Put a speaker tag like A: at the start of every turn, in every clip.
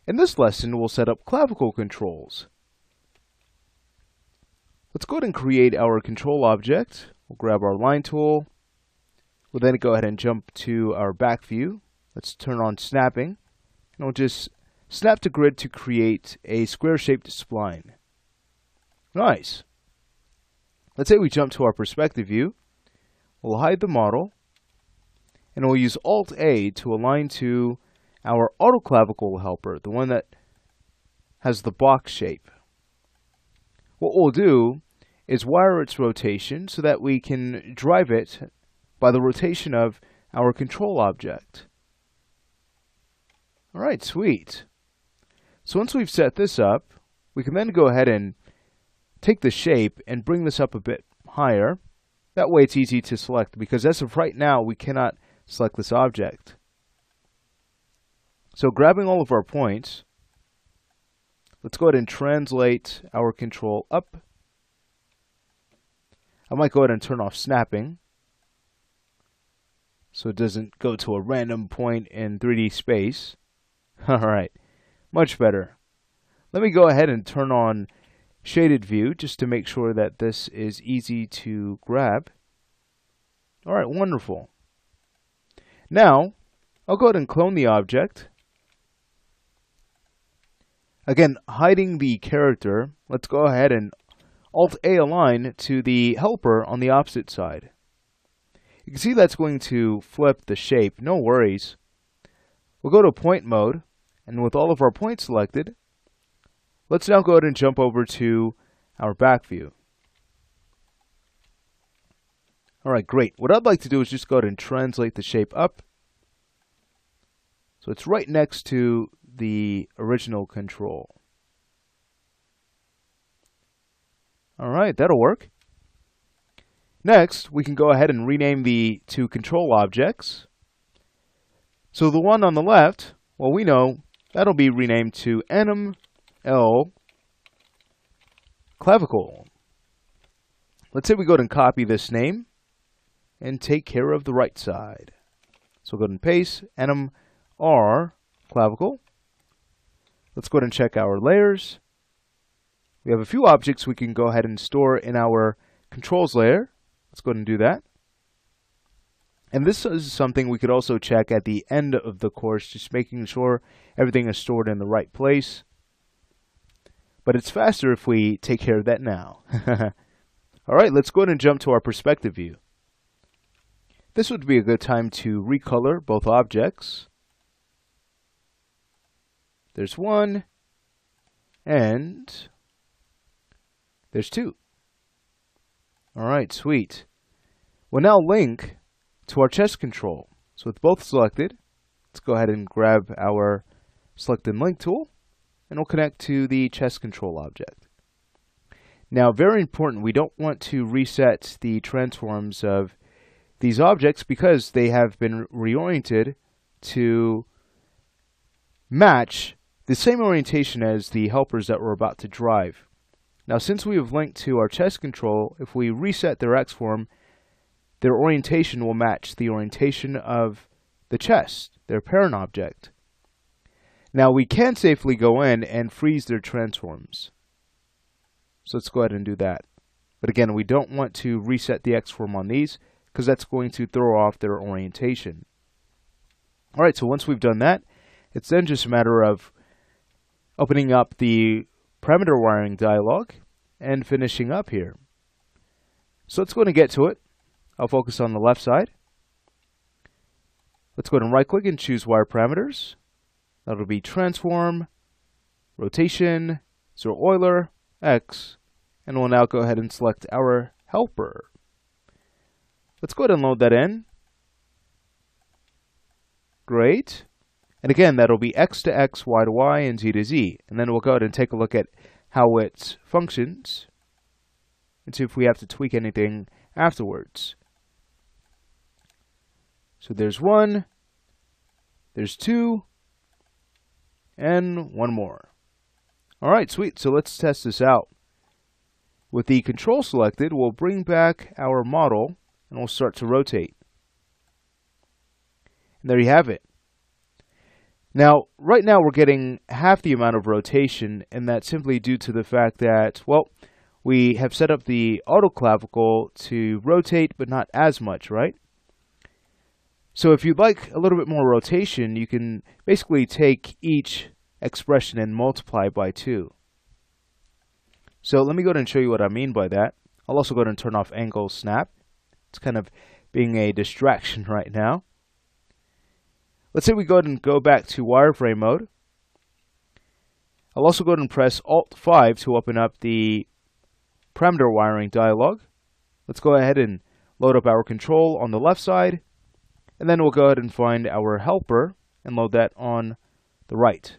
A: In this lesson, we'll set up clavicle controls. Let's go ahead and create our control object. We'll grab our line tool. We'll then go ahead and jump to our back view. Let's turn on snapping. And we'll just snap to grid to create a square-shaped spline. Nice. Let's say we jump to our perspective view. We'll hide the model. And we'll use Alt-A to align to our autoclavicle helper, the one that has the box shape. What we'll do is wire its rotation so that we can drive it by the rotation of our control object. Alright, sweet. So once we've set this up, we can then go ahead and take the shape and bring this up a bit higher. That way it's easy to select, because as of right now we cannot select this object. So grabbing all of our points, let's go ahead and translate our control up. I might go ahead and turn off snapping so it doesn't go to a random point in 3D space. Alright, much better. Let me go ahead and turn on shaded view just to make sure that this is easy to grab. Alright, wonderful. Now, I'll go ahead and clone the object. Again, hiding the character, let's go ahead and Alt-A align to the helper on the opposite side. You can see that's going to flip the shape, no worries. We'll go to point mode, and with all of our points selected, let's now go ahead and jump over to our back view. Alright, great. What I'd like to do is just go ahead and translate the shape up. So it's right next to the original control. Alright, that'll work. Next, we can go ahead and rename the two control objects. So the one on the left, well, we know that'll be renamed to NML clavicle. Let's say we go ahead and copy this name and take care of the right side. So go ahead and paste NMR clavicle. Let's go ahead and check our layers. We have a few objects we can go ahead and store in our controls layer. Let's go ahead and do that. And this is something we could also check at the end of the course, just making sure everything is stored in the right place. But it's faster if we take care of that now. Alright, let's go ahead and jump to our perspective view. This would be a good time to recolor both objects. There's one, and there's two. Alright, sweet. We'll now link to our chest control. So with both selected, let's go ahead and grab our select and link tool, and we'll connect to the chest control object. Now, very important, we don't want to reset the transforms of these objects because they have been reoriented to match the same orientation as the helpers that we're about to drive. Now, since we have linked to our chest control, if we reset their X-form, their orientation will match the orientation of the chest, their parent object. Now, we can safely go in and freeze their transforms. So let's go ahead and do that. But again, we don't want to reset the X-form on these because that's going to throw off their orientation. Alright, so once we've done that, it's then just a matter of opening up the parameter wiring dialog and finishing up here. So let's go ahead and get to it. I'll focus on the left side. Let's go ahead and right click and choose wire parameters. That'll be transform, rotation, 0 Euler, X, and we'll now go ahead and select our helper. Let's go ahead and load that in. Great. And again, that'll be X to X, Y to Y, and Z to Z. And then we'll go ahead and take a look at how it functions and see if we have to tweak anything afterwards. So there's one, there's two, and one more. Alright, sweet. So let's test this out. With the control selected, we'll bring back our model and we'll start to rotate. And there you have it. Now, right now we're getting half the amount of rotation, and that's simply due to the fact that, well, we have set up the auto clavicle to rotate, but not as much, right? So if you'd like a little bit more rotation, you can basically take each expression and multiply by 2. So let me go ahead and show you what I mean by that. I'll also go ahead and turn off angle snap. It's kind of being a distraction right now. Let's say we go ahead and go back to wireframe mode. I'll also go ahead and press Alt-5 to open up the parameter wiring dialog. Let's go ahead and load up our control on the left side, and then we'll go ahead and find our helper and load that on the right.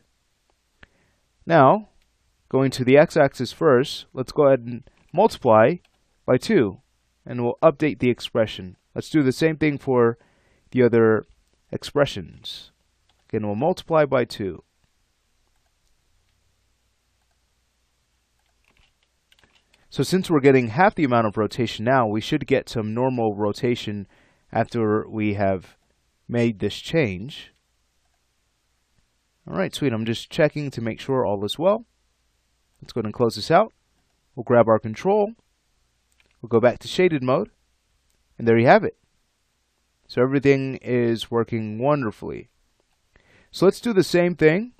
A: Now, going to the x-axis first, let's go ahead and multiply by 2, and we'll update the expression. Let's do the same thing for the other expressions. Again, we'll multiply by 2. So since we're getting half the amount of rotation now, we should get some normal rotation after we have made this change. Alright, sweet. I'm just checking to make sure all is well. Let's go ahead and close this out. We'll grab our control. We'll go back to shaded mode. And there you have it. So everything is working wonderfully. So let's do the same thing.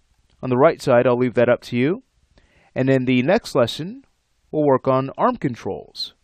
A: On the right side, I'll leave that up to you. And in the next lesson, we'll work on arm controls.